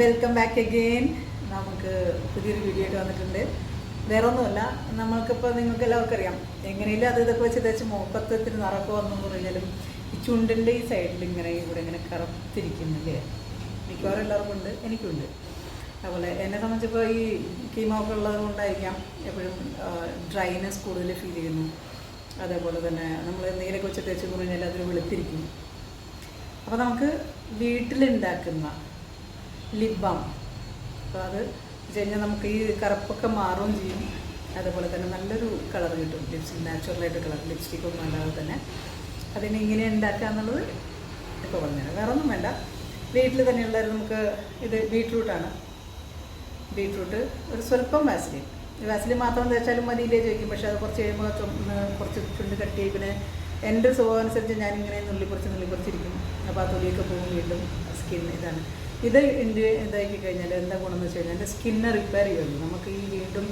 Welcome back again. നമുക്ക് പുതിയൊരു video ആയിട്ട് വന്നിട്ടുണ്ട്. വേറെ ഒന്നുമല്ല, നമ്മൾക്കിപ്പോൾ നിങ്ങൾക്ക് എല്ലാവർക്കും അറിയാം, എങ്ങനെയില്ല അത് ഇതൊക്കെ വെച്ച് തേച്ച് മുഖത്തിന് നിറക്കം വന്നു പറഞ്ഞാലും ഈ ചുണ്ടിൻ്റെ ഈ സൈഡിൽ ഇങ്ങനെ കറുത്തിരിക്കുന്നില്ലേ? മിക്കവാറും എല്ലാവർക്കും ഉണ്ട്, എനിക്കുണ്ട്. അതുപോലെ എന്നെ സംബന്ധിച്ചപ്പോൾ ഈ കീമോ ഒക്കെ ഉള്ളത് കൊണ്ടായിരിക്കാം എപ്പോഴും ഡ്രൈനെസ് കൂടുതൽ ഫീൽ ചെയ്യുന്നു. അതേപോലെ തന്നെ നമ്മൾ നീരൊക്കെ വെച്ച് തേച്ച് പറഞ്ഞാൽ അതിൽ വെളുത്തിരിക്കും. അപ്പോൾ നമുക്ക് വീട്ടിലുണ്ടാക്കുന്ന ലിപ് ബാം, അപ്പോൾ അത് വെച്ച് കഴിഞ്ഞാൽ നമുക്ക് ഈ കറുപ്പൊക്കെ മാറുകയും ചെയ്യും. അതുപോലെ തന്നെ നല്ലൊരു കളർ കിട്ടും, ലിപ്സ്റ്റിക് നാച്ചുറലായിട്ട് കളർ, ലിപ്സ്റ്റിക് ഒന്നും അല്ലാതെ തന്നെ. അതിനെ ഇങ്ങനെ ഉണ്ടാക്കുക എന്നുള്ളത് ഇപ്പോൾ പറഞ്ഞുതരാം. വേറെ ഒന്നും വേണ്ട, വീട്ടിൽ തന്നെയുള്ള നമുക്ക് ഇത് ബീട്രൂട്ടാണ്. ബീട്രൂട്ട് ഒരു സ്വല്പം വാസലിൻ മാത്രം തേച്ചാലും മതിയില്ലേ ചോദിക്കും. പക്ഷേ അത് കുറച്ച് കഴിയുമ്പോൾ കുറച്ച് ചുണ്ട് കട്ടി, പിന്നെ എൻ്റെ സ്വഭാവം അനുസരിച്ച് ഞാനിങ്ങനെ നുള്ളിക്കുറിച്ചിരിക്കും. അപ്പോൾ ആ തൊലിയൊക്കെ പോകും, വീണ്ടും സ്കിൻ ഇതാണ്. ഇത് ഇതാക്കി കഴിഞ്ഞാൽ എന്താ ഗുണമെന്ന് വെച്ച് കഴിഞ്ഞാൽ എൻ്റെ സ്കിന്നെ റിപ്പയർ ചെയ്യുള്ളൂ. നമുക്ക് ഈ വീണ്ടും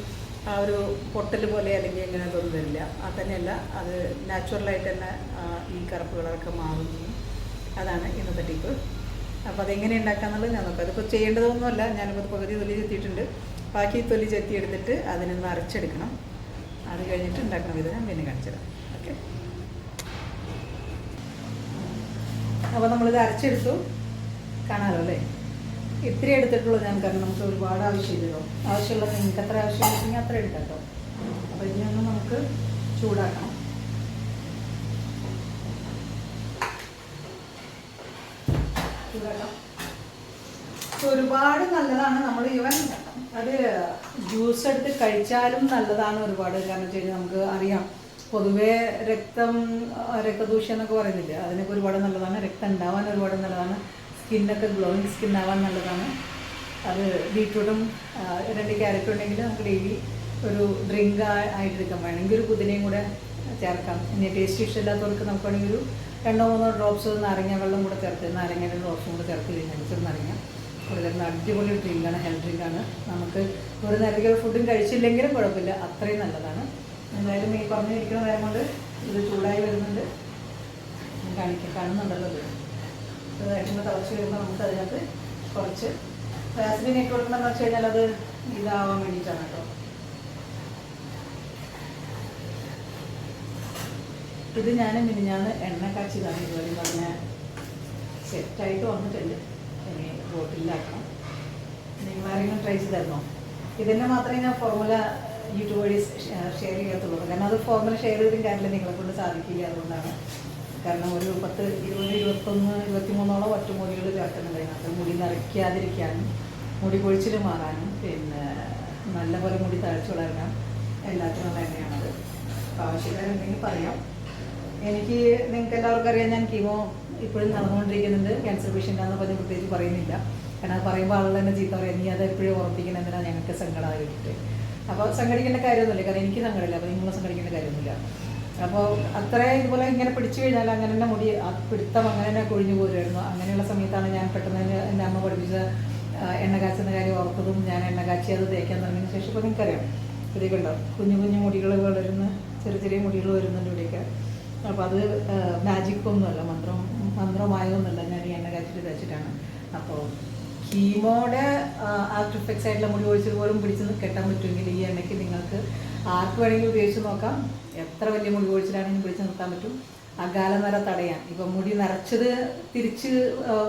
ആ ഒരു പൊട്ടൽ പോലെ അല്ലെങ്കിൽ എങ്ങനെ അതൊന്നും വരില്ല. അത് തന്നെയല്ല, അത് നാച്ചുറലായിട്ട് തന്നെ ഈ കറുപ്പ് കളറൊക്കെ മാറും ചെയ്യും. അതാണ് ഇന്നത്തെ ടിപ്പ്. അപ്പോൾ അതെങ്ങനെ ഉണ്ടാക്കാമെന്നുള്ളത് ഞാൻ നോക്കാം. അതിപ്പോൾ ചെയ്യേണ്ടതൊന്നുമല്ല, ഞാനിപ്പോൾ പകുതി തൊലി ചെത്തിയിട്ടുണ്ട്. ബാക്കി തൊലി ചെത്തി എടുത്തിട്ട് അതിനൊന്ന് അരച്ചെടുക്കണം. അത് കഴിഞ്ഞിട്ട് ഉണ്ടാക്കുന്ന വിധം ഞാൻ പിന്നെ കാണിച്ചുതരാം. ഓക്കെ, അപ്പോൾ നമ്മളിത് അരച്ചെടുത്തു, കാണാമല്ലോ അല്ലേ? ഇത്തിരി എടുത്തിട്ടുള്ളൂ ഞാൻ, കാരണം നമുക്ക് ഒരുപാട് ആവശ്യമില്ലല്ലോ. ആവശ്യമുള്ളത് നിങ്ങൾക്ക് എത്ര ആവശ്യമുണ്ടെങ്കിൽ അത്ര എടുക്കാം കേട്ടോ. അപ്പോൾ ഇതിനൊന്ന് നമുക്ക് ചൂടാക്കണം. ഒരുപാട് നല്ലതാണ്. നമ്മൾ ഈവൻ അത് ജ്യൂസ് എടുത്ത് കഴിച്ചാലും നല്ലതാണ് ഒരുപാട്. കാരണം വെച്ച് കഴിഞ്ഞാൽ നമുക്ക് അറിയാം, പൊതുവേ രക്തദൂഷ്യം എന്നൊക്കെ പറയുന്നില്ല, അതിനൊക്കെ ഒരുപാട് നല്ലതാണ്. രക്തം ഉണ്ടാവാൻ ഒരുപാട് നല്ലതാണ്. സ്കിന്നൊക്കെ ഗ്ലോയിങ് സ്കിൻ ആവാൻ നല്ലതാണ്. അത് ബീട്രൂട്ടും 2 ക്യാരറ്റും ഉണ്ടെങ്കിൽ നമുക്ക് ഡെയിലി ഒരു ഡ്രിങ്ക് ആയിട്ടെടുക്കാം. വേണമെങ്കിൽ ഒരു പുതിനയും കൂടെ ചേർക്കാം. ഇനി ടേസ്റ്റ് ഇഷ്ടമില്ലാത്തവർക്ക് നമുക്ക് വേണമെങ്കിൽ ഒരു 2-3 ഡ്രോപ്സ് നാരങ്ങ വെള്ളം കൂടെ ചേർത്ത്, നാരങ്ങയുടെ ഡ്രോപ്സും കൂടെ ചേർത്ത് കഴിഞ്ഞാൽ ചെറുനാരങ്ങ കൂടെ തരുന്ന അടിപൊളി ഡ്രിങ്കാണ്, ഹെൽത്ത് ഡ്രിങ്കാണ്. നമുക്ക് ഒരു നേരത്തെ ഫുഡും കഴിച്ചില്ലെങ്കിലും കുഴപ്പമില്ല, അത്രയും നല്ലതാണ്. എന്തായാലും ഈ പറഞ്ഞിരിക്കുന്ന നേരം കൊണ്ട് ഇത് ചൂടായി വരുന്നുണ്ട്. കാണുന്നുണ്ടല്ലോ. ഇത് ഇതായിട്ടുമ്പോൾ തിളച്ച് വരുമ്പോൾ നമുക്ക് അതിനകത്ത് കുറച്ച് വാസലിൻ ഇട്ട് കൊടുക്കണമെന്ന് വെച്ച് കഴിഞ്ഞാൽ അത് ഇതാവാൻ വേണ്ടിയിട്ടാണ് കേട്ടോ. ഇത് ഞാൻ മിനിഞ്ഞാന്ന് എണ്ണ കാച്ചിയതാണ്. ഇതുവരെ പറഞ്ഞ സെറ്റായിട്ട് വന്നിട്ടുണ്ട്. ഇനി ബോട്ടിലാക്കണം. നിങ്ങളാരെങ്കിലും ട്രൈ ചെയ്തായിരുന്നോ? ഇതിൻ്റെ മാത്രമേ ഞാൻ ഫോർമുല യൂട്യൂബ് വഴി ഷെയർ ചെയ്യത്തുള്ളൂ. കാരണം അത് ഫോർമുല ഷെയർ ചെയ്തും കാര്യമില്ല, നിങ്ങളെ കൊണ്ട് സാധിക്കില്ല. അതുകൊണ്ടാണ്. കാരണം ഒരു 10, 20, 21, 23 ഒറ്റമൂലികൾ ചേർക്കുന്നുണ്ടായിരുന്നു. അത് മുടി നിറയ്ക്കാതിരിക്കാനും മുടി കൊഴിച്ചിൽ മാറാനും പിന്നെ നല്ലപോലെ മുടി തഴച്ചു വളരാനും എല്ലാത്തിനുള്ള എണ്ണയാണത്. അപ്പോൾ ആവശ്യക്കാരുണ്ടെങ്കിൽ പറയാം. എനിക്ക് നിങ്ങൾക്ക് എല്ലാവർക്കും അറിയാം, ഞാൻ കീമോ ഇപ്പോഴും നടന്നുകൊണ്ടിരിക്കുന്നുണ്ട്. ക്യാൻസർ പേഷ്യൻ്റാണെന്ന് പറഞ്ഞ് പ്രത്യേകിച്ച് പറയുന്നില്ല. കാരണം അത് പറയുമ്പോൾ ആളുകൾ തന്നെ ചീത്ത പറയാം, നീ അത് എപ്പോഴും ഓർമ്മിക്കണം, എന്തിനാണ് ഞങ്ങൾക്ക് സങ്കടമായിട്ട്. അപ്പോൾ സങ്കടിക്കേണ്ട കാര്യമൊന്നുമില്ല, കാരണം എനിക്ക് സങ്കടമില്ല. അപ്പോൾ നിങ്ങൾ സങ്കടിക്കേണ്ട കാര്യമൊന്നുമില്ല. അപ്പോൾ അത്ര ഇതുപോലെ ഇങ്ങനെ പിടിച്ചു കഴിഞ്ഞാൽ അങ്ങനെ തന്നെ മുടി പിടുത്തം അങ്ങനെ തന്നെ കൊഴിഞ്ഞു പോരുമായിരുന്നു. അങ്ങനെയുള്ള സമയത്താണ് ഞാൻ പെട്ടെന്ന് എൻ്റെ അമ്മ പഠിപ്പിച്ച എണ്ണ കാച്ചുന്ന കാര്യം ഓർത്തതും ഞാൻ എണ്ണ കാച്ചി അത് തേക്കാൻ തുടങ്ങിയതിന് ശേഷം ഇപ്പോൾ നിങ്ങൾക്കറിയാം, ഇതൊക്കെ ഉണ്ടാവും, കുഞ്ഞു മുടികൾ വളരുന്ന ചെറിയ മുടികൾ വരുന്നുണ്ട് ഇവിടെയൊക്കെ. അപ്പോൾ അത് മാജിക്കൊന്നുമല്ല, മന്ത്രമായൊന്നുമല്ല, ഞാൻ ഈ എണ്ണ കാച്ചിട്ട് തേച്ചിട്ടാണ്. അപ്പോൾ കീമോയുടെ ആഫ്റ്റർ ഇഫക്ട്സ് ആയിട്ടുള്ള മുടി ഒഴിച്ചത് പോലും പിടിച്ച് കെട്ടാൻ പറ്റുമെങ്കിൽ ഈ എണ്ണയ്ക്ക് നിങ്ങൾക്ക് ആർക്ക് വേണമെങ്കിലും ഉപയോഗിച്ച് നോക്കാം. എത്ര വലിയ മുടി ഒഴിച്ചിലാണെങ്കിലും പിടിച്ച് നിർത്താൻ പറ്റും. അകാല നിറ തടയാൻ. ഇപ്പം മുടി നിറച്ചത് തിരിച്ച്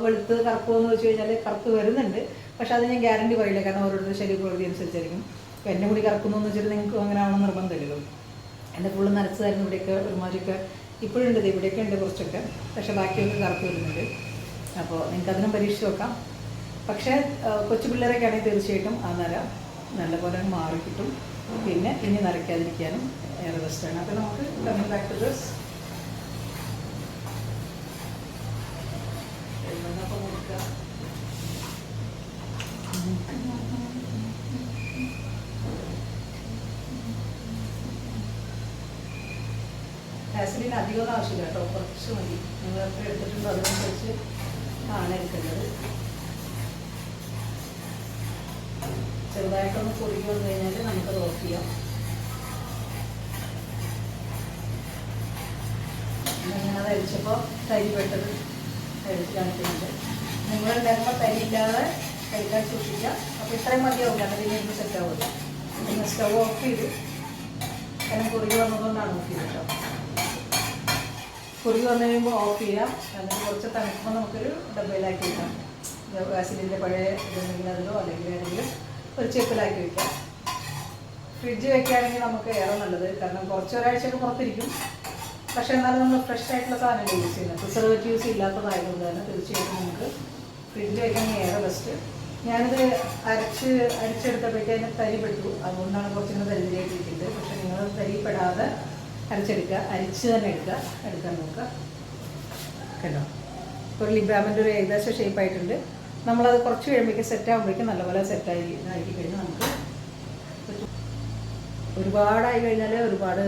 വെളുത്ത് കറുപ്പുമെന്ന് വെച്ച് കഴിഞ്ഞാൽ കറുപ്പ് വരുന്നുണ്ട്. പക്ഷെ അത് ഞാൻ ഗ്യാരണ്ടി പറയില്ല, കാരണം ഓരോരുത്തരുടെ ശരീരപ്രകൃതി അനുസരിച്ചായിരിക്കും. ഇപ്പോൾ എൻ്റെ മുടി കറുക്കുന്നു എന്ന് വെച്ചിട്ട് നിങ്ങൾക്ക് അങ്ങനെ ആവണം നിർബന്ധമില്ലല്ലോ. എൻ്റെ ഫുള്ള് നരച്ചതായിരുന്നു. ഇവിടെയൊക്കെ ഒരുമാതിരിയൊക്കെ ഇപ്പോഴുണ്ട്, ഇവിടെയൊക്കെ ഉണ്ട് കുറച്ചൊക്കെ, പക്ഷേ ബാക്കിയൊക്കെ കറുപ്പ് വരുന്നുണ്ട്. അപ്പോൾ നിങ്ങൾക്കതിനും പരീക്ഷിച്ച് നോക്കാം. പക്ഷേ കൊച്ചു പിള്ളേരൊക്കെ ആണെങ്കിൽ തീർച്ചയായിട്ടും ആ നിര നല്ലപോലെ മാറി കിട്ടും. പിന്നെ ഇനി നരയ്ക്കാതിരിക്കാനും ഏറെ ബെസ്റ്റാണ്. അപ്പോൾ നമുക്ക് കമ്മിങ് ബാക്ക് ടു ദിസ്, കൊടുക്കുക. വാസലിൻ അധികമൊന്നും ആവശ്യമില്ല കേട്ടോ, കുറച്ച് മതി. നിങ്ങൾ എത്ര എടുത്തിട്ടുണ്ടോ അതിനനുസരിച്ച് ആണ് എടുക്കേണ്ടത്. ചെറുതായിട്ടൊന്ന് കുറുകി വന്നു കഴിഞ്ഞാൽ നമുക്കത് ഓഫ് ചെയ്യാം. ഞാനത് അരിച്ചപ്പോൾ തരി പെട്ടത് അരിച്ച് കാണിക്കുന്നുണ്ട്. നിങ്ങളുണ്ടാക്കുമ്പോൾ തരി ഇല്ലാതെ കഴിക്കാൻ സൂക്ഷിക്കുക. അപ്പോൾ ഇത്രയും മതിയാവും, കാരണം ഇതിന് എന്ത് സെറ്റ് ആവില്ല. പിന്നെ സ്റ്റവ് ഓഫ് ചെയ്ത്, കാരണം കുറുകി വന്നതുകൊണ്ടാണ് ഓഫ് ചെയ്തത് കേട്ടോ. കുറുകി വന്നു കഴിയുമ്പോൾ ഓഫ് ചെയ്യാം. എന്നിട്ട് കുറച്ച് തണുക്കുമ്പോൾ നമുക്കൊരു ഡബയിലാക്കി വയ്ക്കാം. ഗ്യാസിലിൻ്റെ പഴയ ഇതുണ്ടെങ്കിൽ അതിലോ അല്ലെങ്കിൽ ഏതെങ്കിലും ഒരു ചെപ്പിലാക്കി വയ്ക്കാം. ഫ്രിഡ്ജ് വെക്കുകയാണെങ്കിൽ നമുക്ക് ഏറെ നല്ലത്, കാരണം കുറച്ച് ഒരാഴ്ചയൊക്കെ പുറത്തിരിക്കും. പക്ഷേ എന്നാലും നമ്മൾ ഫ്രഷ് ആയിട്ടുള്ള സാധനങ്ങൾ യൂസ് ചെയ്യുന്നത്, പ്രിസർവേറ്റീവ്സ് ഇല്ലാത്തതായതുകൊണ്ട് തന്നെ തീർച്ചയായിട്ടും നമുക്ക് ഫ്രിഡ്ജിൽ വെക്കുകയാണെങ്കിൽ ഏറെ ബെസ്റ്റ്. ഞാനിത് അരിച്ചെടുത്തപ്പോഴേക്കും അതിന് തരി പെട്ടു, അതുകൊണ്ടാണ് കുറച്ചിങ്ങനെ തരിതരിയായിട്ടിരിക്കുന്നത്. പക്ഷേ നിങ്ങൾ തരിപ്പെടാതെ അരിച്ചെടുക്കുക, അരിച്ച് തന്നെ എടുക്കാൻ നോക്കുക കേട്ടോ. ഇപ്പോൾ ഒരു ലിബാമിൻ്റെ ഒരു ഏകദേശം ഷേപ്പായിട്ടുണ്ട്. നമ്മളത് കുറച്ച് കഴിയുമ്പോഴേക്കും സെറ്റ് ആകുമ്പോഴേക്കും നല്ലപോലെ സെറ്റായി ഇതാക്കി കഴിഞ്ഞാൽ നമുക്ക് ഒരുപാടായി കഴിഞ്ഞാൽ ഒരുപാട്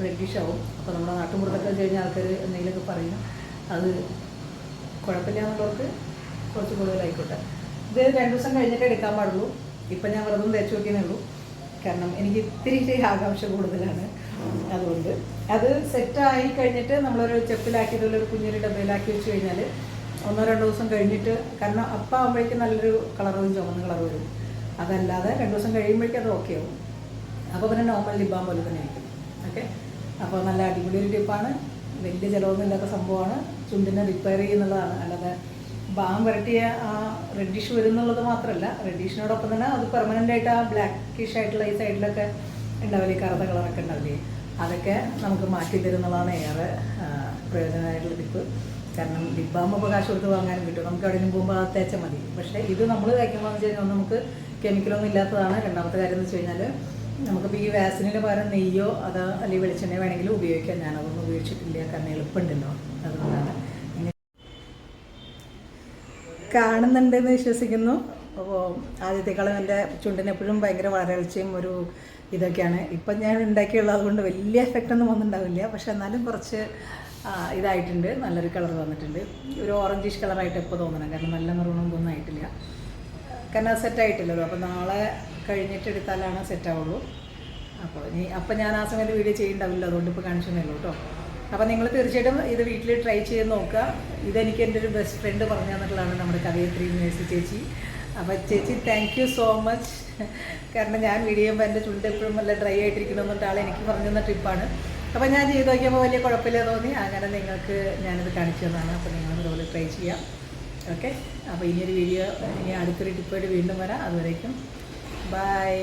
റെഡിഷ് ആവും. അപ്പോൾ നമ്മുടെ നാട്ടുമ്പുറത്തൊക്കെ കഴിഞ്ഞ ആൾക്കാർ എന്തെങ്കിലുമൊക്കെ പറയും, അത് കുഴപ്പമില്ല എന്നുള്ളവർക്ക് കുറച്ച് കൂടുതലായിക്കോട്ടെ. ഇത് 2 ദിവസം കഴിഞ്ഞിട്ടേ എടുക്കാൻ പാടുള്ളൂ. ഇപ്പം ഞാൻ വെറുതെ തേച്ച് നോക്കിയേ ഉള്ളൂ, കാരണം എനിക്ക് ഇത്തിരി ആകാംക്ഷ കൂടുതലാണ്. അതുകൊണ്ട് അത് സെറ്റായി കഴിഞ്ഞിട്ട് നമ്മളൊരു ചെപ്പിലാക്കിയിട്ടുള്ളൊരു കുഞ്ഞൊരു ഡബയിലാക്കി വെച്ച് കഴിഞ്ഞാൽ 1-2 ദിവസം കഴിഞ്ഞിട്ട്, കാരണം അപ്പം ആകുമ്പോഴേക്കും നല്ലൊരു കളറും ചുവന്ന കളർ വരും. അതല്ലാതെ 2 ദിവസം കഴിയുമ്പോഴേക്കും അത് ഓക്കെ ആവും. അപ്പോൾ പിന്നെ നോർമൽ ലിബാം പോലെ തന്നെ ഇരിക്കും. ഓക്കെ, അപ്പോൾ നല്ല അടിപൊളി ഒരു ടിപ്പാണ്. വലിയ ചിലവൊന്നും ഇല്ലാത്ത സംഭവമാണ്. ചുണ്ടിനെ റിപ്പയർ ചെയ്യുന്നുള്ളതാണ്, അല്ലാതെ ബാം വരട്ടിയ ആ റെഡിഷ് വരുന്നുള്ളത് മാത്രമല്ല, റെഡിഷിനോടൊപ്പം തന്നെ അത് പെർമനൻ്റ് ആയിട്ട് ആ ബ്ലാക്കിഷ് ആയിട്ടുള്ള ഈ സൈഡിലൊക്കെ ഉണ്ടാവില്ലേ, കറുത്ത കളറൊക്കെ ഉണ്ടാവില്ലേ, അതൊക്കെ നമുക്ക് മാറ്റി തരുന്നതാണ് ഏറെ പ്രയോജനമായിട്ടുള്ള ടിപ്പ്. കാരണം ലിപ് ബാം ഇപ്പോൾ കാശ് കൊടുത്ത് വാങ്ങാനും കിട്ടും, നമുക്ക് എവിടെയും പോകുമ്പോൾ അത് തേച്ചാൽ മതി. പക്ഷേ ഇത് നമ്മൾ തേക്കുമ്പോൾ എന്ന് വെച്ച് കഴിഞ്ഞാൽ നമുക്ക് കെമിക്കലൊന്നും ഇല്ലാത്തതാണ്. രണ്ടാമത്തെ കാര്യം എന്ന് വെച്ച് കഴിഞ്ഞാൽ നമുക്കിപ്പോൾ ഈ വാസിനിന് പകരം നെയ്യോ അല്ലെങ്കിൽ വെളിച്ചെണ്ണയോ വേണമെങ്കിലും ഉപയോഗിക്കാം. ഞാനതൊന്നും ഉപയോഗിച്ചിട്ടില്ല, കാരണം എളുപ്പമുണ്ടല്ലോ, അതുകൊണ്ടാണ്. കാണുന്നുണ്ടെന്ന് വിശ്വസിക്കുന്നു. അപ്പോൾ ആദ്യത്തെക്കാളും എൻ്റെ ചുണ്ടിന് എപ്പോഴും ഭയങ്കര വരൾച്ചയും ഒരു ഇതൊക്കെയാണ്. ഇപ്പം ഞാൻ ഉണ്ടാക്കിയുള്ളത് കൊണ്ട് വലിയ എഫക്റ്റൊന്നും വന്നിട്ടുണ്ടാവില്ല, പക്ഷെ എന്നാലും കുറച്ച് ഇതായിട്ടുണ്ട്, നല്ലൊരു കളർ വന്നിട്ടുണ്ട്. ഒരു ഓറഞ്ചിഷ് കളറായിട്ട് എപ്പോൾ തോന്നണം, കാരണം നല്ല നിറമൊന്നും ആയിട്ടില്ല, കാരണം അത് സെറ്റായിട്ടില്ലല്ലോ. അപ്പോൾ നാളെ കഴിഞ്ഞിട്ട് എടുത്താലാണ് സെറ്റാവുള്ളൂ. അപ്പോൾ ഞാൻ ആ സമയത്ത് വീഡിയോ ചെയ്യുന്നുണ്ടാവില്ല, അതുകൊണ്ട് ഇപ്പോൾ കാണിച്ചെന്നല്ലോ കേട്ടോ. അപ്പോൾ നിങ്ങൾ തീർച്ചയായിട്ടും ഇത് വീട്ടിൽ ട്രൈ ചെയ്ത് നോക്കുക. ഇതെനിക്ക് എൻ്റെ ഒരു ബെസ്റ്റ് ഫ്രണ്ട് പറഞ്ഞു തന്നിട്ടുള്ളതാണ്, നമ്മുടെ കവയത്രി മേഴ്സി ചേച്ചി. അപ്പോൾ ചേച്ചി താങ്ക് യു സോ മച്ച്. കാരണം ഞാൻ വീഡിയോ ചെയ്യുമ്പോൾ എൻ്റെ ചുണ്ട് എപ്പോഴും നല്ല ഡ്രൈ ആയിട്ടിരിക്കണമെന്നിട്ട് ആൾ എനിക്ക് പറഞ്ഞു തന്ന ട്രിപ്പാണ്. അപ്പോൾ ഞാൻ ചെയ്ത് നോക്കിയപ്പോൾ വലിയ കുഴപ്പമില്ല തോന്നി, അങ്ങനെ നിങ്ങൾക്ക് ഞാനിത് കാണിച്ചു തന്നതാണ്. അപ്പോൾ നിങ്ങൾ ഇതുപോലെ ട്രൈ ചെയ്യാം. ഓക്കെ, അപ്പോൾ ഇനിയൊരു വീഡിയോ, ഇനി അടുത്തൊരു ടിപ്പായിട്ട് വീണ്ടും വരാം. അതുവരേക്കും ബൈ.